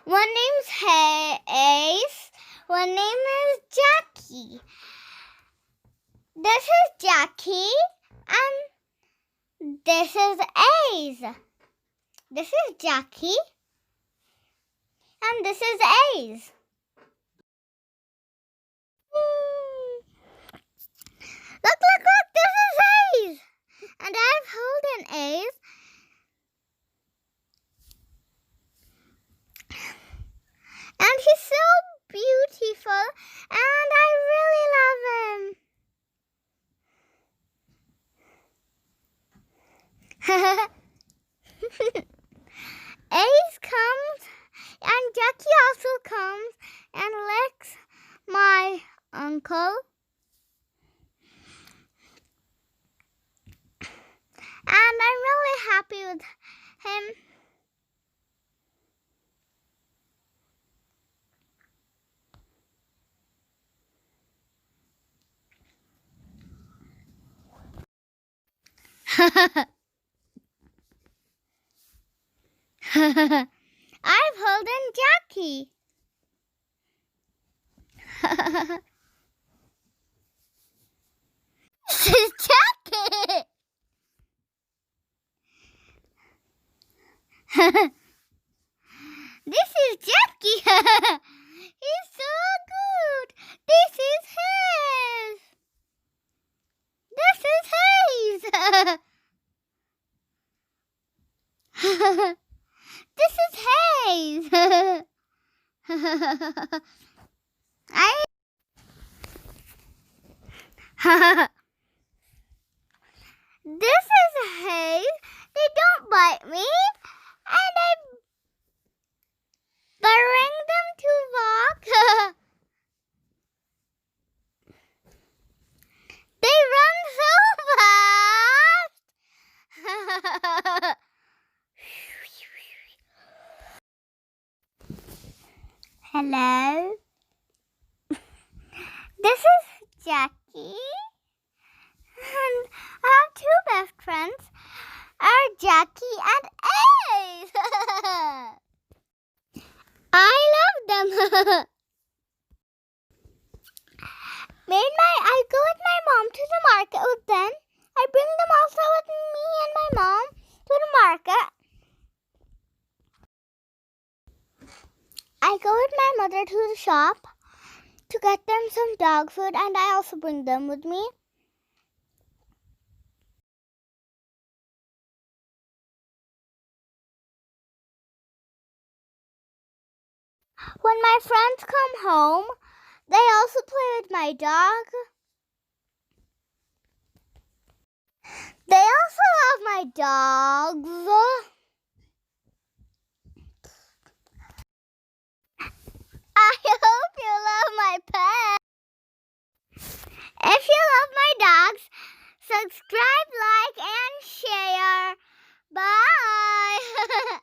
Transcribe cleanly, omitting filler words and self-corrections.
One name's Ace. One name is Jackie. This is Jackie, and this is Ace. This is Jackie, and this is Ace. Look, this is Ace. And I've held an Ace. And he's so beautiful, and I really love him. Ace comes, and Jackie also comes and licks my uncle. And I'm really happy with him. I've held in Jackie. This is Jackie. This is Jackie. He's so good. This is his. This is his. This is Hayes. This is Hayes. They don't bite me, and I bring them to walk. They run so fast. Hello. This is Jackie. And I have two best friends, Jackie and Ace. I love them. I go with my mom to the market with them. I bring them also with me and my mom to the market. I go with my mother to the shop to get them some dog food, and I also bring them with me. When my friends come home, they also play with my dog. They also love my dogs. I hope you love my pets. If you love my dogs, subscribe, like, and share. Bye.